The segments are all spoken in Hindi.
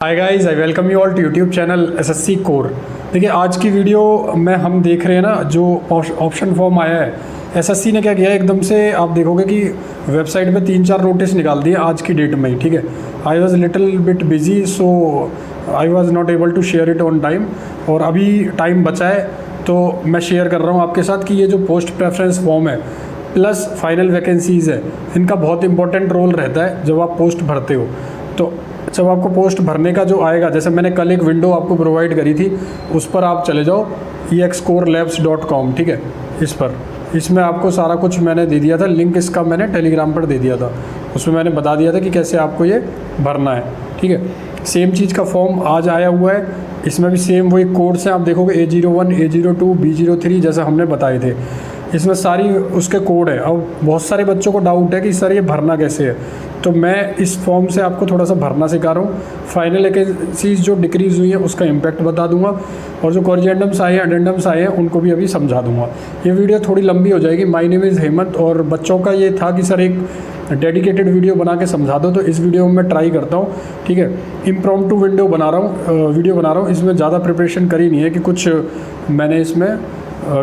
Hi guys, I welcome you all to YouTube channel SSC core. देखिए आज की वीडियो में हम देख रहे हैं ना, जो ऑप्शन फॉर्म आया है एसएससी ने क्या किया है, एकदम से आप देखोगे कि वेबसाइट पे 3-4 नोटिस निकाल दिए आज की डेट में ही। ठीक है, I was little bit busy, so I was not able to share it on time. और अभी टाइम बचा है तो मैं शेयर कर रहा हूँ आपके साथ कि ये जो पोस्ट प्रेफरेंस फॉर्म है प्लस फाइनल वैकेंसीज़ है, इनका बहुत इंपॉर्टेंट रोल रहता है जब आप पोस्ट भरते हो। तो जब आपको पोस्ट भरने का जो आएगा, जैसे मैंने कल एक विंडो आपको प्रोवाइड करी थी, उस पर आप चले जाओ excorelabs.com। ठीक है, इसमें आपको सारा कुछ मैंने दे दिया था, लिंक इसका मैंने टेलीग्राम पर दे दिया था। उसमें मैंने बता दिया था कि कैसे आपको ये भरना है। ठीक है, सेम चीज़ का फॉर्म आज आया हुआ है, इसमें भी सेम वही कोड्स हैं। आप देखोगे A01, A02, B03 जैसा हमने बताए थे, इसमें सारी उसके कोड है। अब बहुत सारे बच्चों को डाउट है कि सर ये भरना कैसे है, तो मैं इस फॉर्म से आपको थोड़ा सा भरना सिखा रहा हूँ। फाइनल वैकेंसीज जो डिक्रीज़ हुई है उसका इम्पैक्ट बता दूंगा, और जो कॉरिजेंडम्स आए हैं, अडेंडम्स आए हैं, उनको भी अभी समझा दूंगा। ये वीडियो थोड़ी लंबी हो जाएगी। माय नेम इज़ हेमंत, और बच्चों का ये था कि सर एक डेडिकेटेड वीडियो बना के समझा दो, तो इस वीडियो में मैं ट्राई करता हूँ। ठीक है, इम्प्रॉम्प्टू वीडियो बना रहा हूँ। इसमें ज़्यादा प्रिपरेशन करी नहीं है कि कुछ मैंने इसमें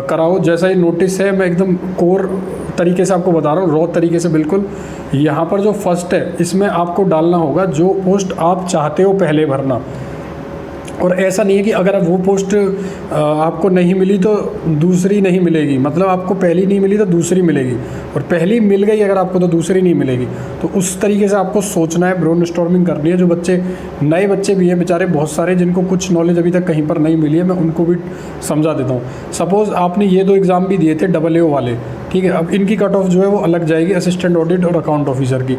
कराओ। जैसा ही नोटिस है मैं एकदम कोर तरीके से आपको बता रहा हूँ, रॉ तरीके से बिल्कुल। यहाँ पर जो फर्स्ट है, इसमें आपको डालना होगा जो पोस्ट आप चाहते हो पहले भरना। और ऐसा नहीं है कि अगर वो पोस्ट आपको नहीं मिली तो दूसरी नहीं मिलेगी, मतलब आपको पहली नहीं मिली तो दूसरी मिलेगी, और पहली मिल गई अगर आपको तो दूसरी नहीं मिलेगी। तो उस तरीके से आपको सोचना है, ब्रेनस्टॉर्मिंग करनी है। जो बच्चे नए बच्चे भी हैं बेचारे बहुत सारे, जिनको कुछ नॉलेज अभी तक कहीं पर नहीं मिली है, मैं उनको भी समझा देता हूँ। सपोज़ आपने ये 2 एग्ज़ाम भी दिए थे AAO वाले, ठीक है, अब इनकी कट ऑफ जो है वो अलग जाएगी, असिस्टेंट ऑडिट और अकाउंट ऑफिसर की।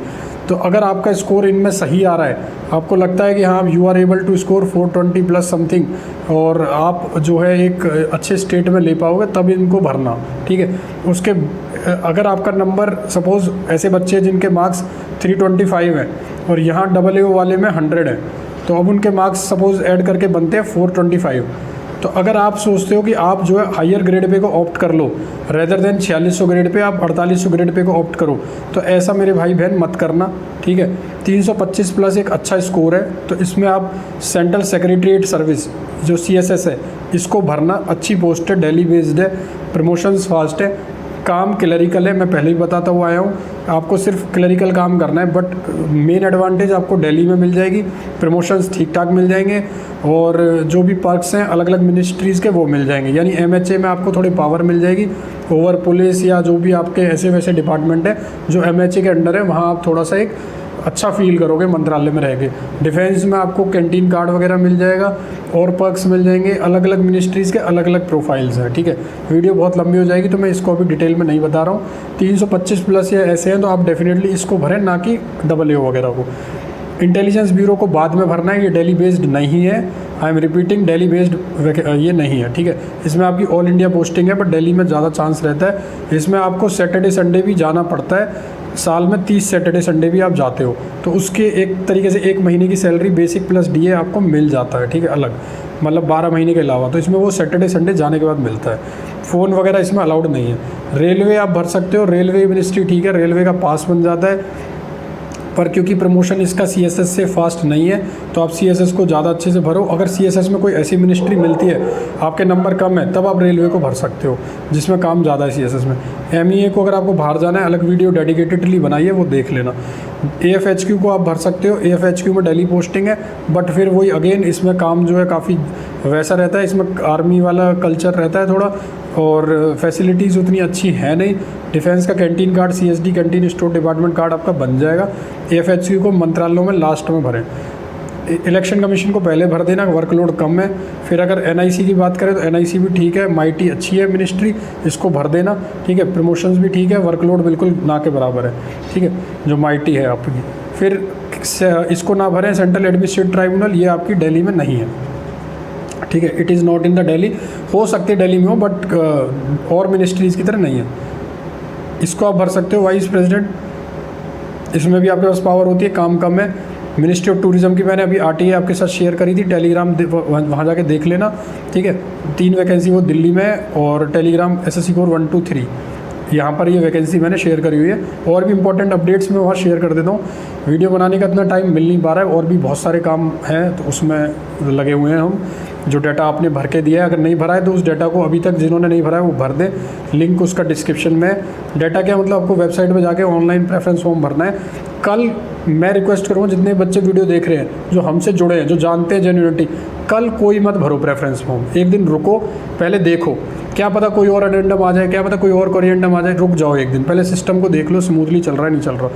तो अगर आपका स्कोर इनमें सही आ रहा है, आपको लगता है कि हाँ you are able to score 420 plus something, और आप जो है एक अच्छे स्टेट में ले पाओगे, तब इनको भरना। ठीक है, उसके अगर आपका नंबर, सपोज़ ऐसे बच्चे जिनके मार्क्स 325 हैं और यहाँ AAO वाले में 100 है, तो अब उनके मार्क्स सपोज़ ऐड करके बनते हैं 425। तो अगर आप सोचते हो कि आप जो है हायर ग्रेड पे को ऑप्ट कर लो, रेदर देन 4600 ग्रेड पे आप 4800 ग्रेड पे को ऑप्ट करो, तो ऐसा मेरे भाई बहन मत करना। ठीक है, 325 प्लस एक अच्छा स्कोर है, तो इसमें आप सेंट्रल सेक्रेटरीट सर्विस जो CSS है, इसको भरना। अच्छी पोस्ट है, डेली बेस्ड है, प्रमोशंस फास्ट है, काम क्लरिकल है। मैं पहले ही बताता हुआ आया हूँ, आपको सिर्फ क्लरिकल काम करना है, बट मेन एडवांटेज आपको दिल्ली में मिल जाएगी, प्रमोशंस ठीक ठाक मिल जाएंगे, और जो भी पर्क्स हैं अलग अलग मिनिस्ट्रीज़ के वो मिल जाएंगे। यानी MHA में आपको थोड़ी पावर मिल जाएगी ओवर पुलिस या जो भी आपके ऐसे वैसे डिपार्टमेंट है जो MHA के अंडर है, वहाँ आप थोड़ा सा एक अच्छा फील करोगे मंत्रालय में रह के। डिफेंस में आपको कैंटीन कार्ड वगैरह मिल जाएगा और पर्क्स मिल जाएंगे। अलग अलग मिनिस्ट्रीज़ के अलग अलग प्रोफाइल्स हैं। ठीक है, वीडियो बहुत लंबी हो जाएगी तो मैं इसको अभी डिटेल में नहीं बता रहा हूँ। 325 प्लस या ऐसे हैं तो आप डेफिनेटली इसको भरें, ना कि AAO वगैरह को। इंटेलिजेंस ब्यूरो को बाद में भरना है, ये डेली बेस्ड नहीं है। I am repeating, daily based ये नहीं है। ठीक है, इसमें आपकी ऑल इंडिया पोस्टिंग है, बट दिल्ली में ज़्यादा चांस रहता है। इसमें आपको सैटरडे संडे भी जाना पड़ता है, साल में 30 सैटरडे संडे भी आप जाते हो, तो उसके एक तरीके से 1 महीने की सैलरी बेसिक प्लस DA आपको मिल जाता है। ठीक है, अलग, मतलब 12 महीने के अलावा, तो इसमें वो सैटरडे संडे जाने के बाद मिलता है। फ़ोन वगैरह इसमें अलाउड नहीं है। रेलवे आप भर सकते हो, रेलवे मिनिस्ट्री ठीक है, रेलवे का पास बन जाता है, पर क्योंकि प्रमोशन इसका CSS से फास्ट नहीं है, तो आप CSS को ज़्यादा अच्छे से भरो। अगर CSS में कोई ऐसी मिनिस्ट्री मिलती है, आपके नंबर कम है, तब आप रेलवे को भर सकते हो जिसमें काम ज़्यादा है CSS में। MEA को अगर आपको बाहर जाना है, अलग वीडियो डेडिकेटेडली बनाई है, वो देख लेना। AFHQ को आप भर सकते हो, AFHQ में डेली पोस्टिंग है, बट फिर वही अगेन इसमें काम जो है काफ़ी वैसा रहता है, इसमें आर्मी वाला कल्चर रहता है थोड़ा, और फैसिलिटीज़ उतनी अच्छी है नहीं। डिफेंस का canteen card, CSD canteen store department card आपका बन जाएगा। AFHQ को मंत्रालयों में लास्ट में भरें। इलेक्शन कमीशन को पहले भर देना, वर्कलोड कम है। फिर अगर NIC की बात करें तो NIC भी ठीक है, माइटी अच्छी है मिनिस्ट्री, इसको भर देना। ठीक है, प्रमोशंस भी ठीक है, वर्कलोड बिल्कुल ना के बराबर है। ठीक है, जो माइटी है आपकी। फिर इसको ना भरें, सेंट्रल एडमिनिस्ट्रेटिव ट्राइब्यूनल, ये आपकी दिल्ली में नहीं है। ठीक है, it is not in the Delhi. हो सकती है दिल्ली में हो, बट और मिनिस्ट्रीज़ की तरह नहीं है। इसको आप भर सकते हो। वाइस प्रेसिडेंट, इसमें भी आपके पास पावर होती है, काम कम है। मिनिस्ट्री ऑफ टूरिज्म की मैंने अभी RTA आपके साथ शेयर करी थी, टेलीग्राम वहाँ जाके देख लेना। ठीक है, 3 वैकेंसी वो दिल्ली में, और टेलीग्राम SSC कोर 1 2 3 यहाँ पर ये वैकेंसी मैंने शेयर करी हुई है। और भी इंपॉर्टेंट अपडेट्स मैं वहाँ शेयर कर देता हूँ। वीडियो बनाने का इतना टाइम मिल नहीं पा रहा है और भी बहुत सारे काम हैं तो उसमें लगे हुए हैं हम। जो डाटा आपने भर के दिया है, अगर नहीं भरा है तो उस डाटा को अभी तक जिन्होंने नहीं भरा है वो भर दें, लिंक उसका डिस्क्रिप्शन में। डाटा क्या मतलब, आपको वेबसाइट पे जाके ऑनलाइन प्रेफरेंस फॉर्म भरना है। कल मैं रिक्वेस्ट करूँगा जितने बच्चे वीडियो देख रहे हैं, जो हमसे जुड़े हैं, जो जानते हैं जेन्युइनिटी, कल कोई मत भरो प्रेफरेंस फॉर्म। एक दिन रुको, पहले देखो, क्या पता कोई और अडेंडम आ जाए, क्या पता कोई और कोरिएंडम आ जाए। रुक जाओ एक दिन, पहले सिस्टम को देख लो स्मूथली चल रहा है नहीं चल रहा।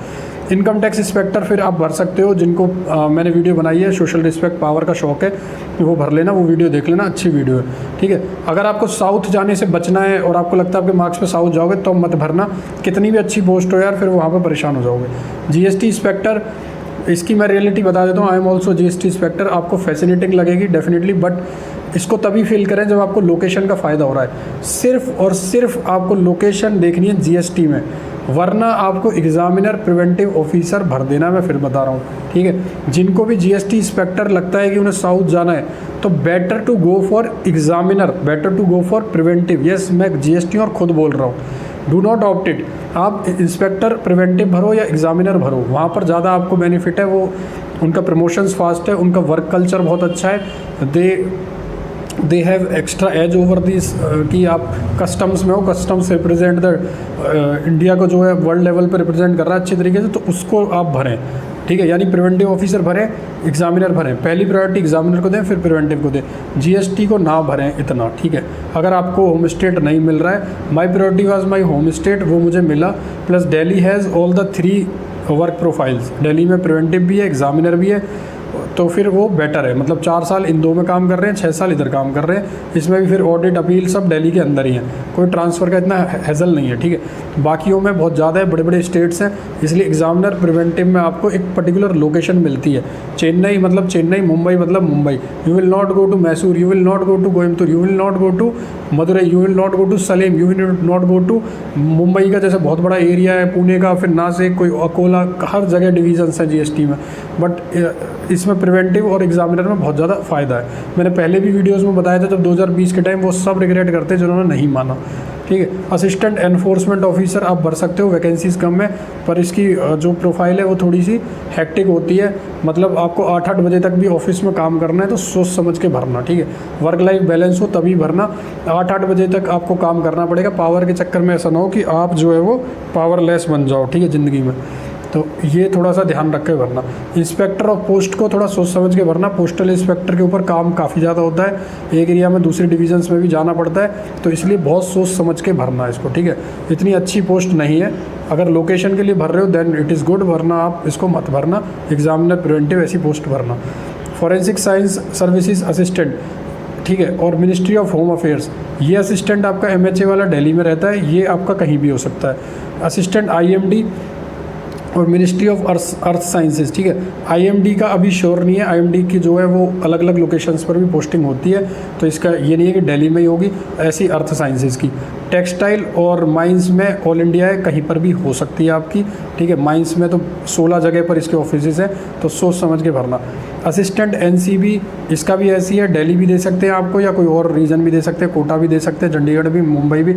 इनकम टैक्स इंस्पेक्टर फिर आप भर सकते हो, जिनको मैंने वीडियो बनाई है, सोशल रिस्पेक्ट पावर का शौक है वो भर लेना, वो वीडियो देख लेना, अच्छी वीडियो है, ठीक है। अगर आपको साउथ जाने से बचना है और आपको लगता है आपके मार्क्स पे साउथ जाओगे तो मत भरना, कितनी भी अच्छी पोस्ट हो यार, फिर वहाँ पर परेशान हो जाओगे। जीएसटी इंस्पेक्टर, इसकी मैं रियलिटी बता देता हूँ, I am also GST inspector. आपको फैसिनेटिंग लगेगी डेफिनेटली, बट इसको तभी फील करें जब आपको लोकेशन का फ़ायदा हो रहा है। सिर्फ और सिर्फ आपको लोकेशन देखनी है जीएसटी में, वरना आपको एग्जामिनर प्रिवेंटिव ऑफिसर भर देना। मैं फिर बता रहा हूँ, ठीक है। जिनको भी जीएसटी इंस्पेक्टर लगता है कि उन्हें साउथ जाना है तो better to go for examiner, better to go for preventive. Yes, मैं जीएसटी और खुद बोल रहा हूँ, डू नॉट ऑप्ट इट। आप इंस्पेक्टर प्रिवेंटिव भरो या एग्जामिनर भरो, वहाँ पर ज़्यादा आपको बेनिफिट है। वो उनका प्रमोशंस फास्ट है, उनका वर्क कल्चर बहुत अच्छा है। They have extra edge over this कि आप कस्टम्स में हो, कस्टम्स रिप्रेजेंट द इंडिया को जो है वर्ल्ड लेवल पर रिप्रेजेंट कर रहा है अच्छी तरीके से, तो उसको आप भरें, ठीक है। यानी प्रिवेंटिव ऑफिसर भरें, एग्जामिनर भरें, पहली प्रायोरिटी एग्जामिनर को दें, फिर प्रिवेंटिव को दें। जीएसटी को ना भरें इतना, ठीक है। अगर आपको होम स्टेट नहीं मिल रहा है, my priority was my home state, वो मुझे मिला, plus Delhi has all the 3 work profiles. Delhi में प्रिवेंटिव भी है, एग्जामिनर भी है, तो फिर वो बेटर है। मतलब 4 साल इन 2 में काम कर रहे हैं, 6 साल इधर काम कर रहे हैं। इसमें भी फिर ऑडिट अपील सब दिल्ली के अंदर ही है, कोई ट्रांसफ़र का इतना हैजल नहीं है, ठीक है। बाकियों में बहुत ज़्यादा है, बड़े बड़े स्टेट्स हैं, इसलिए एग्जामिनर प्रिवेंटिव में आपको एक पर्टिकुलर लोकेशन मिलती है। चेन्नई मतलब चेन्नई, मुंबई मतलब Mumbai. You will not go to Mysore, you will not go to Coimbatore, you will not go to Madurai, you will not go to Salem, you will not go to Mumbai का जैसे बहुत बड़ा एरिया है, पुणे का, फिर नासिक, कोई अकोला, हर जगह डिवीजन्स हैं जीएसटी में। बट इसमें प्रिवेंटिव और एग्जामिनर में बहुत ज़्यादा फ़ायदा है। मैंने पहले भी वीडियोज़ में बताया था जब 2020 के टाइम, वो सब रिग्रेट करते हैं जिन्होंने नहीं माना, ठीक है। असिस्टेंट एनफोर्समेंट ऑफिसर आप भर सकते हो, वैकेंसीज़ कम है, पर इसकी जो प्रोफाइल है वो थोड़ी सी हैक्टिक होती है। मतलब आपको 8-8 बजे तक भी ऑफिस में काम करना है, तो सोच समझ के भरना, ठीक है। वर्क लाइफ बैलेंस हो तभी भरना, 8-8 बजे तक आपको काम करना पड़ेगा। पावर के चक्कर में ऐसा ना हो कि आप जो है वो पावरलेस बन जाओ, ठीक है, ज़िंदगी में। तो ये थोड़ा सा ध्यान रख के भरना। इंस्पेक्टर ऑफ पोस्ट को थोड़ा सोच समझ के भरना। पोस्टल इंस्पेक्टर के ऊपर काम काफ़ी ज़्यादा होता है, एक एरिया में दूसरी डिविजन्स में भी जाना पड़ता है, तो इसलिए बहुत सोच समझ के भरना इसको, ठीक है। इतनी अच्छी पोस्ट नहीं है, अगर लोकेशन के लिए भर रहे हो देन इट इज़ गुड, वरना आप इसको मत भरना। एग्जामिनर प्रिवेंटिव ऐसी पोस्ट भरना। फॉरेंसिक साइंस सर्विसेज असिस्टेंट, ठीक है, और मिनिस्ट्री ऑफ होम अफेयर्स, ये असिस्टेंट आपका MHA वाला दिल्ली में रहता है, ये आपका कहीं भी हो सकता है। असिस्टेंट IMD और मिनिस्ट्री ऑफ अर्थ साइंसेज, ठीक है। IMD का अभी श्योर नहीं है, IMD की जो है वो अलग अलग लोकेशंस पर भी पोस्टिंग होती है, तो इसका ये नहीं है कि दिल्ली में ही होगी। ऐसी अर्थ साइंसेज की, टेक्सटाइल और माइंस में ऑल इंडिया है, कहीं पर भी हो सकती है आपकी, ठीक है। माइंस में तो 16 जगह पर इसके ऑफिसेज हैं, तो सोच समझ के भरना। असिस्टेंट NCB, इसका भी ऐसी है, दिल्ली भी दे सकते हैं आपको, या कोई और रीजन भी दे सकते हैं, कोटा भी दे सकते हैं, चंडीगढ़ भी, मुंबई भी।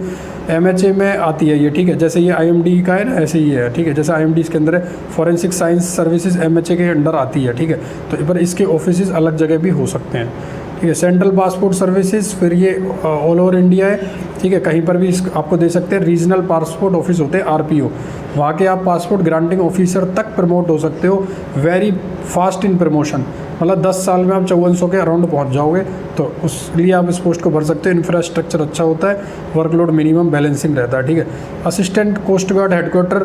MHA में आती है ये, ठीक है। जैसे ये IMD का है ना, ऐसे ही है, ठीक है। जैसे IMD इसके अंदर है, फॉरेंसिक साइंस सर्विसेज MHA के अंडर आती है, ठीक है। तो पर इसके ऑफिसेज अलग जगह भी हो सकते हैं, ठीक है। सेंट्रल पासपोर्ट सर्विसेज, फिर ये ऑल ओवर इंडिया है, ठीक है, कहीं पर भी आपको दे सकते हैं। रीजनल पासपोर्ट ऑफिस होते हैं RPO, वहाँ के आप पासपोर्ट ग्रांटिंग ऑफिसर तक प्रमोट हो सकते हो, वेरी फास्ट इन प्रमोशन। मतलब 10 साल में आप 5400 के अराउंड पहुँच जाओगे, तो उसलिए आप इस पोस्ट को भर सकते हो। इंफ्रास्ट्रक्चर अच्छा होता है, वर्कलोड मिनिमम बैलेंसिंग रहता है, ठीक है। Assistant coast guard headquarter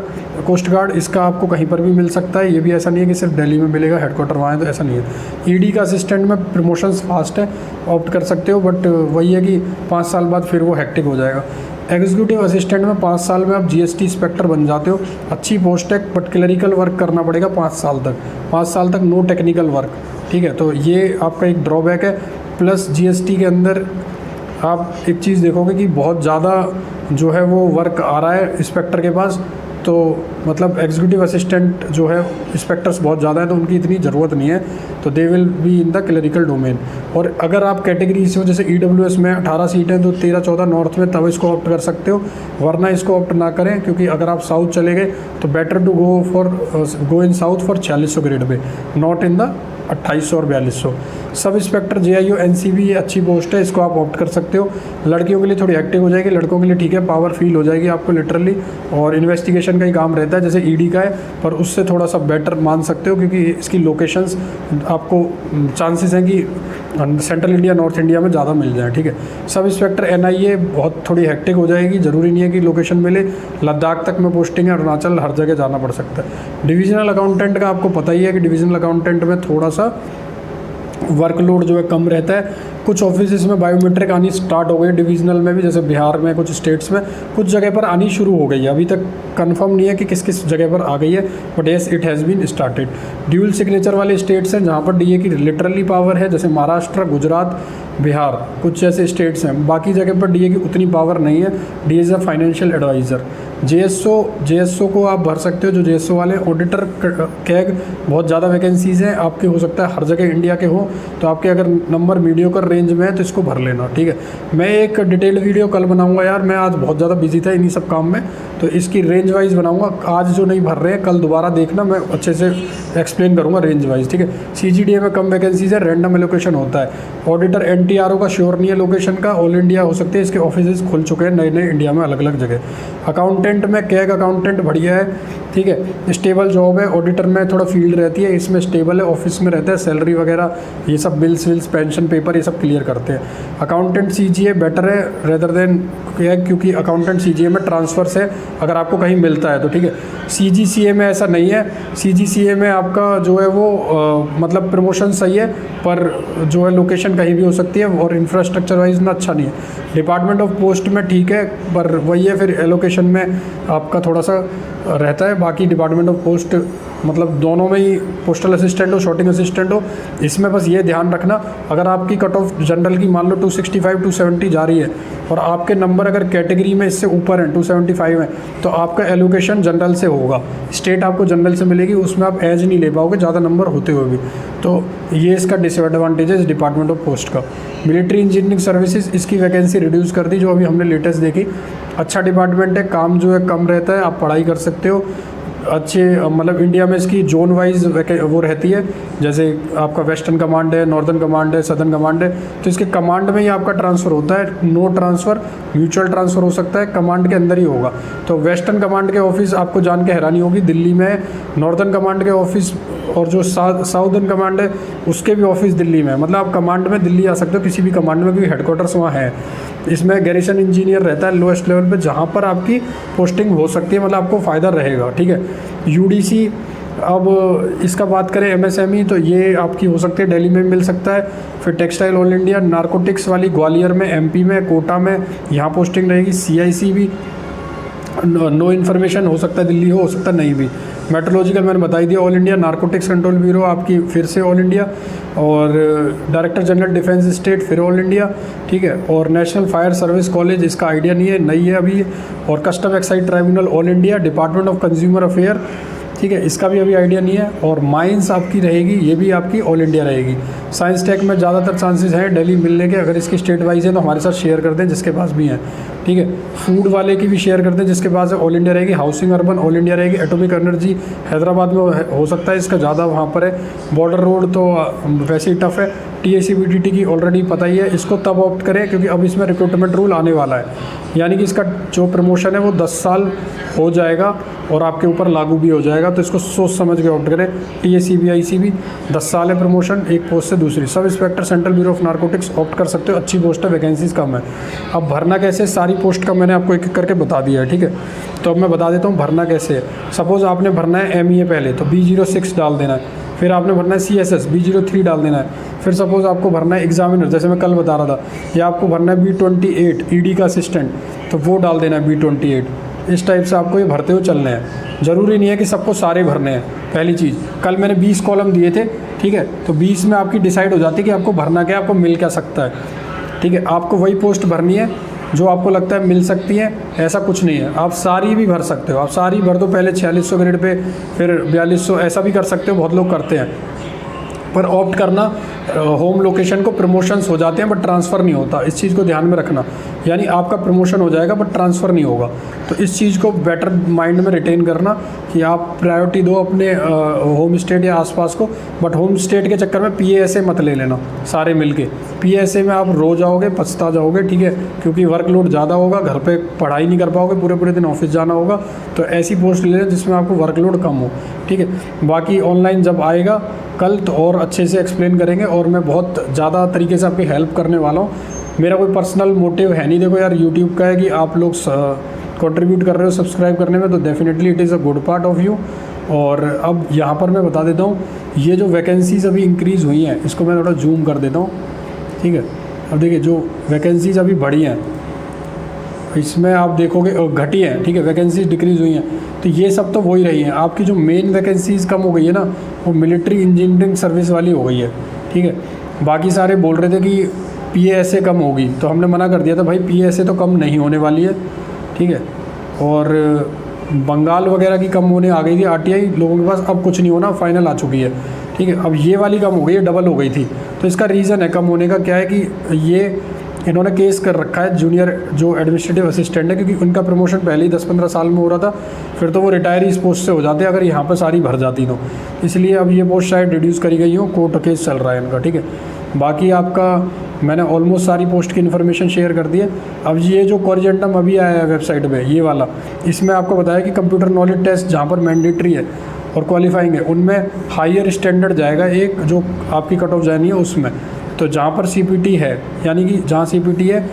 coast guard, इसका आपको कहीं पर भी मिल सकता है, ये भी ऐसा नहीं है कि सिर्फ दिल्ली में मिलेगा, हेडक्वार्टर वहाँ है, तो ऐसा नहीं है। ED का असिस्टेंट में प्रमोशंस फास्ट है, ऑप्ट कर सकते हो, बट वही है कि 5 साल बाद फिर वो हेक्टिक हो जाएगा। एग्जीक्यूटिव असिस्टेंट में 5 साल में आप GST इंस्पेक्टर बन जाते हो, अच्छी पोस्ट है, बट क्लरिकल वर्क करना पड़ेगा 5 साल तक, 5 साल तक नो टेक्निकल वर्क, ठीक है। तो ये आपका एक ड्रॉबैक है। प्लस GST के अंदर आप एक चीज़ देखोगे कि बहुत ज़्यादा जो है वो वर्क आ रहा है इंस्पेक्टर के पास, तो मतलब एग्जीक्यूटिव असिस्टेंट जो है इंस्पेक्टर्स बहुत ज़्यादा है, तो उनकी इतनी ज़रूरत नहीं है, तो they will be in the clerical domain. और अगर आप कैटेगरी से हो, जैसे EWS में 18 सीटें तो 13-14 नॉर्थ में, तब इसको ऑप्ट कर सकते हो, वरना इसको ऑप्ट ना करें, क्योंकि अगर आप साउथ चले गए तो better to go in south for 4600 grade pay, not in the 2800 और 4200। सब इंस्पेक्टर JIO NCB ये अच्छी पोस्ट है, इसको आप ऑप्ट कर सकते हो। लड़कियों के लिए थोड़ी हेक्टिक हो जाएगी, लड़कों के लिए ठीक है, पावर फील हो जाएगी आपको लिटरली, और इन्वेस्टिगेशन का ही काम रहता है जैसे ED का है, पर उससे थोड़ा सा बेटर मान सकते हो, क्योंकि इसकी लोकेशंस आपको चांसेस हैं कि सेंट्रल इंडिया नॉर्थ इंडिया में ज़्यादा मिल जाए, ठीक है। सब इंस्पेक्टर NIA बहुत थोड़ी हेक्टिक हो जाएगी, ज़रूरी नहीं है कि लोकेशन मिले, लद्दाख तक में पोस्टिंग है, अरुणाचल, हर जगह जाना पड़ सकता है। डिविजनल अकाउंटेंट का आपको पता ही है कि डिविजनल अकाउंटेंट में थोड़ा सा वर्कलोड जो है कम रहता है। कुछ ऑफिस में बायोमेट्रिक आनी स्टार्ट हो गई डिविजनल में भी, जैसे बिहार में, कुछ स्टेट्स में, कुछ जगह पर आनी शुरू हो गई है, अभी तक कंफर्म नहीं है कि किस किस जगह पर आ गई है, but yes it has been started. Dual signature वाले स्टेट्स हैं जहाँ पर DA की लिटरली पावर है, जैसे महाराष्ट्र, गुजरात, बिहार, कुछ ऐसे स्टेट्स हैं। बाकी जगह पर DA की उतनी पावर नहीं है, DA is a financial adviser. JSO को आप भर सकते हो, जो JSO वाले ऑडिटर कैग बहुत ज़्यादा वैकेंसीज़ हैं आपके, हो सकता है हर जगह इंडिया के हो, तो आपके अगर नंबर मीडियोकर रेंज में है तो इसको भर लेना, ठीक है। मैं एक डिटेल्ड वीडियो कल बनाऊंगा यार, मैं आज बहुत ज़्यादा बिजी था इन्हीं सब काम में, तो इसकी रेंज वाइज बनाऊंगा। आज जो नहीं भर रहे हैं कल दोबारा देखना, मैं अच्छे से एक्सप्लेन करूँगा रेंज वाइज, ठीक है। CGDA में कम वैकेंसीज़ है, रैंडम एलोकेशन होता है। ऑडिटर NTRO का श्योर नहीं है लोकेशन का, ऑल इंडिया हो सकते हैं, इसके ऑफिस खुल चुके हैं नए नए इंडिया में अलग अलग जगह। अकाउंटेंट में कैग अकाउंटेंट बढ़िया है, ठीक है, स्टेबल जॉब है। ऑडिटर में थोड़ा फील्ड रहती है, इसमें स्टेबल है, ऑफिस में रहता है, सैलरी वगैरह ये सब बिल्स विल्स पेंशन पेपर ये सब क्लियर करते हैं। अकाउंटेंट CGA बेटर है रेदर देन कैग, क्योंकि अकाउंटेंट CGA में ट्रांसफर्स है अगर आपको कहीं मिलता है तो, ठीक है। CGCA में ऐसा नहीं है, CGCA में आपका जो है वो मतलब प्रमोशन सही है, पर जो है लोकेशन कहीं भी हो सकती है, और इंफ्रास्ट्रक्चर वाइज ना अच्छा नहीं है। डिपार्टमेंट ऑफ पोस्ट में ठीक है, पर वही है, फिर एलोकेशन में आपका थोड़ा सा रहता है। बाकी डिपार्टमेंट ऑफ पोस्ट मतलब दोनों में ही, पोस्टल असिस्टेंट हो, शॉटिंग असिस्टेंट हो, इसमें बस ये ध्यान रखना, अगर आपकी कट ऑफ जनरल की मान लो 265-270 जा रही है, और आपके नंबर अगर कैटेगरी में इससे ऊपर हैं 275 हैं, तो आपका एलोकेशन जनरल से होगा, स्टेट आपको जनरल से मिलेगी, उसमें आप एज नहीं ले पाओगे ज़्यादा नंबर होते हुए भी, तो ये इसका डिसएडवांटेज है इस डिपार्टमेंट ऑफ पोस्ट का। मिलिट्री इंजीनियरिंग सर्विसेज, इसकी वैकेंसी रिड्यूस कर दी, जो अभी हमने लेटेस्ट देखी। अच्छा डिपार्टमेंट है, काम जो है कम रहता है, आप पढ़ाई कर सकते हो अच्छे, मतलब इंडिया में इसकी जोन वाइज वो रहती है, जैसे आपका वेस्टर्न कमांड है, नॉर्दर्न कमांड है, सदर्न कमांड है, तो इसके कमांड में ही आपका ट्रांसफ़र होता है। नो ट्रांसफ़र, म्यूचुअल ट्रांसफ़र हो सकता है, कमांड के अंदर ही होगा। तो वेस्टर्न कमांड के ऑफिस आपको जान के हैरानी होगी दिल्ली में है, नॉर्दर्न कमांड के ऑफिस और जो साउदर्न कमांड है उसके भी ऑफिस दिल्ली में है, मतलब आप कमांड में दिल्ली आ सकते हो किसी भी कमांड में, क्योंकि हेडक्वार्टर्स वहाँ है। इसमें गैरिसन इंजीनियर रहता है लोएस्ट लेवल पे, जहाँ पर आपकी पोस्टिंग हो सकती है, मतलब आपको फ़ायदा रहेगा, ठीक है। UDC, अब इसका बात करें MSME, तो ये आपकी हो सकती है दिल्ली में मिल सकता है। फिर टेक्सटाइल ऑल इंडिया, नारकोटिक्स वाली ग्वालियर में, MP में, कोटा में, यहाँ पोस्टिंग रहेगी। CIC भी नो इन्फॉर्मेशन, हो सकता है दिल्ली हो सकता है नहीं भी। मेट्रोलॉजिकल मैंने बता ही दिया, all India. Narcotics control bureau आपकी फिर से ऑल इंडिया, और डायरेक्टर जनरल डिफेंस स्टेट फिर ऑल इंडिया, ठीक है। और नेशनल फायर सर्विस कॉलेज, इसका आइडिया नहीं है, नई है अभी। और custom excise tribunal all India. Department of consumer affair, ठीक है, इसका भी अभी आइडिया नहीं है। और माइंस आपकी रहेगी, ये भी आपकी ऑल इंडिया रहेगी। साइंस टेक में ज़्यादातर चांसेस हैं दिल्ली मिलने के, अगर इसकी स्टेट वाइज है तो हमारे साथ शेयर कर दें जिसके पास भी हैं, ठीक है। फूड वाले की भी शेयर करते हैं जिसके पास है, ऑल इंडिया रहेगी। हाउसिंग अर्बन ऑल इंडिया रहेगी। एटॉमिक एनर्जी हैदराबाद में हो सकता है, इसका ज़्यादा वहाँ पर है। बॉर्डर रोड तो वैसे ही टफ है। TACBTT की ऑलरेडी पता ही है, इसको तब ऑप्ट करें क्योंकि अब इसमें रिक्रूटमेंट रूल आने वाला है, यानी कि इसका जो प्रमोशन है वो 10 साल हो जाएगा और आपके ऊपर लागू भी हो जाएगा, तो इसको सोच समझ के ऑप्ट करें। TACBIC भी 10 साल है प्रमोशन, एक पोस्ट से दूसरी। Sub inspector central bureau of narcotics opt कर सकते हो, अच्छी पोस्ट है, वैकेंसीज कम है। अब भरना कैसे, सारी पोस्ट का मैंने आपको एक एक करके बता दिया है, ठीक है। तो अब मैं बता देता हूँ भरना कैसे है। सपोज़ आपने भरना है MEA पहले, तो B06 डाल देना है। फिर आपने भरना है CSS, B03 डाल देना है। फिर सपोज़ आपको भरना है एग्जामिनर, जैसे मैं कल बता रहा था, या आपको भरना है B28 ED का असिस्टेंट, तो वो डाल देना है B28। इस टाइप से आपको ये भरते हुए चलने हैं। ज़रूरी नहीं है कि सबको सारे भरने हैं। पहली चीज़, कल मैंने 20 कॉलम दिए थे, ठीक है, तो 20 में आपकी डिसाइड हो जाती है कि आपको भरना क्या है, आपको मिल क्या सकता है, ठीक है। आपको वही पोस्ट भरनी है जो आपको लगता है मिल सकती हैं, ऐसा कुछ नहीं है। आप सारी भी भर सकते हो, आप सारी भर दो पहले 4600 ग्रेड पे, फिर 4200, ऐसा भी कर सकते हो, बहुत लोग करते हैं। पर ऑप्ट करना होम लोकेशन को, प्रमोशंस हो जाते हैं बट ट्रांसफ़र नहीं होता, इस चीज़ को ध्यान में रखना। यानी आपका प्रमोशन हो जाएगा बट ट्रांसफ़र नहीं होगा। तो इस चीज़ को बेटर माइंड में रिटेन करना कि आप प्रायोरिटी दो अपने होम स्टेट या आसपास को, बट होम स्टेट के चक्कर में PASA मत ले लेना सारे मिलके। PASA में आप रो जाओगे, पछता जाओगे, ठीक है, क्योंकि वर्कलोड ज़्यादा होगा, घर पे पढ़ाई नहीं कर पाओगे, पूरे पूरे दिन ऑफिस जाना होगा। तो ऐसी पोस्ट ले लें जिसमें आपको वर्कलोड कम हो, ठीक है। बाकी ऑनलाइन जब आएगा कल तो और अच्छे से एक्सप्लेन करेंगे, और मैं बहुत ज़्यादा तरीके से आपकी हेल्प करने वाला हूँ। मेरा कोई पर्सनल मोटिव है नहीं, देखो यार यूट्यूब का है कि आप लोग कंट्रीब्यूट कर रहे हो सब्सक्राइब करने में, तो definitely it is a good part of you. और अब यहाँ पर मैं बता देता हूँ, ये जो वैकेंसीज़ अभी इंक्रीज़ हुई हैं, इसको मैं थोड़ा जूम कर देता हूँ, ठीक है। अब देखिए जो वैकेंसीज़ अभी बढ़ी हैं, इसमें आप देखोगे घटी हैं, ठीक है, वैकेंसीज डिक्रीज़ हुई हैं। तो ये सब तो वही रही हैं। आपकी जो मेन वैकेंसीज़ कम हो गई है ना, वो मिलिट्री इंजीनियरिंग सर्विस वाली हो गई है, ठीक है। बाकी सारे बोल रहे थे कि PASA कम होगी, तो हमने मना कर दिया था भाई, PASA तो कम नहीं होने वाली है, ठीक है। और बंगाल वगैरह की कम होने आ गई थी RTI लोगों के पास, अब कुछ नहीं होना, फाइनल आ चुकी है, ठीक है। अब ये वाली कम हो गई है, डबल हो गई थी। तो इसका रीज़न है कम होने का क्या है कि ये इन्होंने केस कर रखा है जूनियर जो एडमिनिस्ट्रेटिव असिस्टेंट है, क्योंकि उनका प्रमोशन पहले ही 10-15 साल में हो रहा था, फिर तो वो रिटायर इस पोस्ट से हो जाते अगर यहाँ पर सारी भर जाती तो। इसलिए अब ये पोस्ट शायद रिड्यूस करी गई हो, कोर्ट केस चल रहा है इनका, ठीक है। बाकी आपका मैंने ऑलमोस्ट सारी पोस्ट की इन्फॉर्मेशन शेयर कर दी है। अब ये जो कॉरिजेंडम अभी आया है वेबसाइट पे, ये वाला, इसमें आपको बताया कि कंप्यूटर नॉलेज टेस्ट जहाँ पर मैंडेटरी है और क्वालिफाइंग है, उनमें हायर स्टैंडर्ड जाएगा एक, जो आपकी कट ऑफ जानी है उसमें। तो जहाँ पर CPT है, यानी कि जहाँ CPT है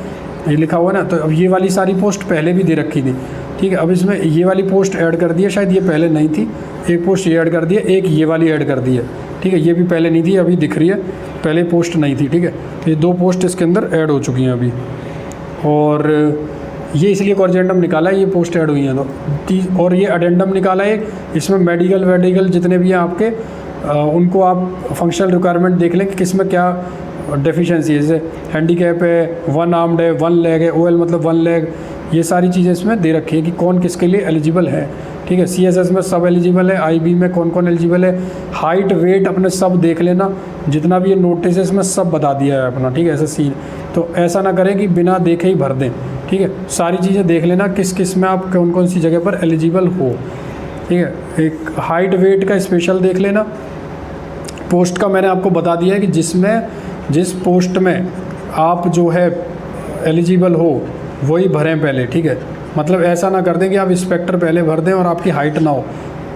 ये लिखा हुआ ना, तो अब ये वाली सारी पोस्ट पहले भी दे रखी थी, ठीक है। अब इसमें ये वाली पोस्ट ऐड कर दी है, शायद ये पहले नहीं थी, एक पोस्ट ये ऐड कर दी है, एक ये वाली ऐड कर दी है, ठीक है। ये भी पहले नहीं थी, अभी दिख रही है, पहले पोस्ट नहीं थी, ठीक है। तो ये 2 पोस्ट इसके अंदर ऐड हो चुकी हैं अभी, और ये इसलिए कॉरिजेंडम निकाला है, ये पोस्ट ऐड हुई हैं तो। और ये अडेंडम निकाला है, इसमें मेडिकल जितने भी हैं आपके, उनको आप फंक्शनल रिक्वायरमेंट देख लें कि किस में क्या डेफिशिएंसी है। जैसे हैंडीकैप है, 1 आर्म्ड है, 1 लेग है, OL मतलब 1 लेग, ये सारी चीज़ें इसमें दे रखी है कि कौन किसके लिए एलिजिबल है, ठीक है। CSS में सब एलिजिबल है, IB में कौन कौन एलिजिबल है, हाइट वेट अपने सब देख लेना, जितना भी ये नोटिस है इसमें सब बता दिया है अपना, ठीक है। SSC तो ऐसा ना करें कि बिना देखे ही भर दें, ठीक है। सारी चीज़ें देख लेना किस किस में आप कौन कौन सी जगह पर एलिजिबल हो, ठीक है। एक हाइट वेट का स्पेशल देख लेना। पोस्ट का मैंने आपको बता दिया है कि जिस पोस्ट में आप जो है एलिजिबल हो वही भरें पहले, ठीक है। मतलब ऐसा ना कर दें कि आप इंस्पेक्टर पहले भर दें और आपकी हाइट ना हो,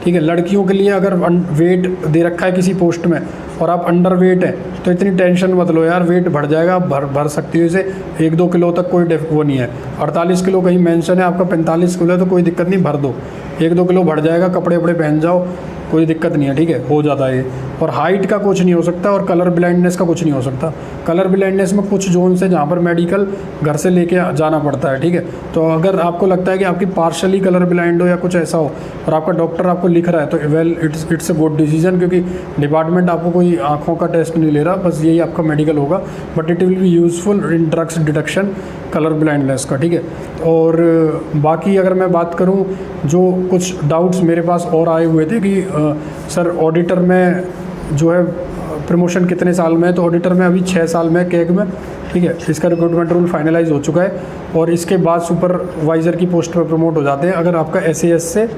ठीक है। लड़कियों के लिए अगर वेट दे रखा है किसी पोस्ट में और आप अंडर वेट है तो इतनी टेंशन मत लो यार, वेट बढ़ जाएगा, आप भर सकती हो इसे। 1-2 किलो तक कोई वो नहीं है। 48 किलो कहीं मेंशन है, आपका 45 किलो है तो कोई दिक्कत नहीं, भर दो। 1-2 किलो बढ़ जाएगा, कपड़े वपड़े पहन जाओ, कोई दिक्कत नहीं है, ठीक है, हो जाता है ये। और हाइट का कुछ नहीं हो सकता और कलर ब्लाइंडनेस का कुछ नहीं हो सकता। कलर ब्लाइंडनेस में कुछ जोन से जहाँ पर मेडिकल घर से लेके जाना पड़ता है, ठीक है। तो अगर आपको लगता है कि आपकी पार्शली कलर ब्लाइंड हो या कुछ ऐसा हो और आपका डॉक्टर आपको लिख रहा है तो well it's a good decision, क्योंकि डिपार्टमेंट आपको कोई आँखों का टेस्ट नहीं ले रहा, बस यही आपका मेडिकल होगा, but it will be useful in drugs detection colour blindness का, ठीक है। और बाकी अगर मैं बात करूँ, जो कुछ डाउट्स मेरे पास और आए हुए थे कि सर ऑडिटर में जो है प्रमोशन कितने साल में है, तो ऑडिटर में अभी 6 साल में कैग में, ठीक है। इसका रिक्रूटमेंट रूल फाइनलाइज हो चुका है और इसके बाद सुपरवाइज़र की पोस्ट पर प्रमोट हो जाते हैं अगर आपका SAS से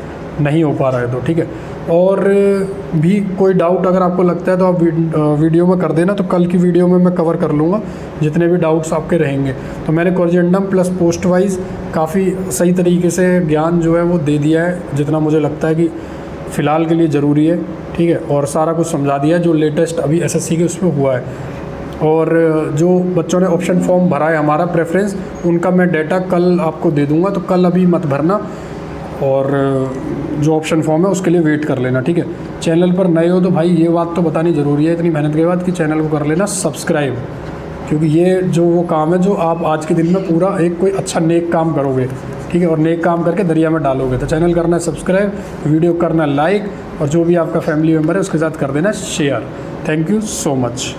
नहीं हो पा रहा है तो, ठीक है। और भी कोई डाउट अगर आपको लगता है तो आप वीडियो में कर देना, तो कल की वीडियो में मैं कवर कर लूँगा जितने भी डाउट्स आपके रहेंगे। तो मैंने कॉरिजेंडम प्लस पोस्ट वाइज काफ़ी सही तरीके से ज्ञान जो है वो दे दिया है, जितना मुझे लगता है कि फ़िलहाल के लिए ज़रूरी है, ठीक है। और सारा कुछ समझा दिया है जो लेटेस्ट अभी SSC के उसमें हुआ है। और जो बच्चों ने ऑप्शन फॉर्म भरा है हमारा प्रेफरेंस, उनका मैं डेटा कल आपको दे दूँगा, तो कल अभी मत भरना, और जो ऑप्शन फॉर्म है उसके लिए वेट कर लेना, ठीक है। चैनल पर नए हो तो भाई ये बात तो बतानी ज़रूरी है इतनी मेहनत के बाद कि चैनल को कर लेना सब्सक्राइब, क्योंकि ये जो वो काम है जो आप आज के दिन में पूरा एक कोई अच्छा नेक काम करोगे, ठीक है, और नेक काम करके दरिया में डालोगे। तो चैनल करना है सब्सक्राइब, वीडियो करना लाइक, और जो भी आपका फैमिली मेम्बर है उसके साथ कर देना share. Thank you so much.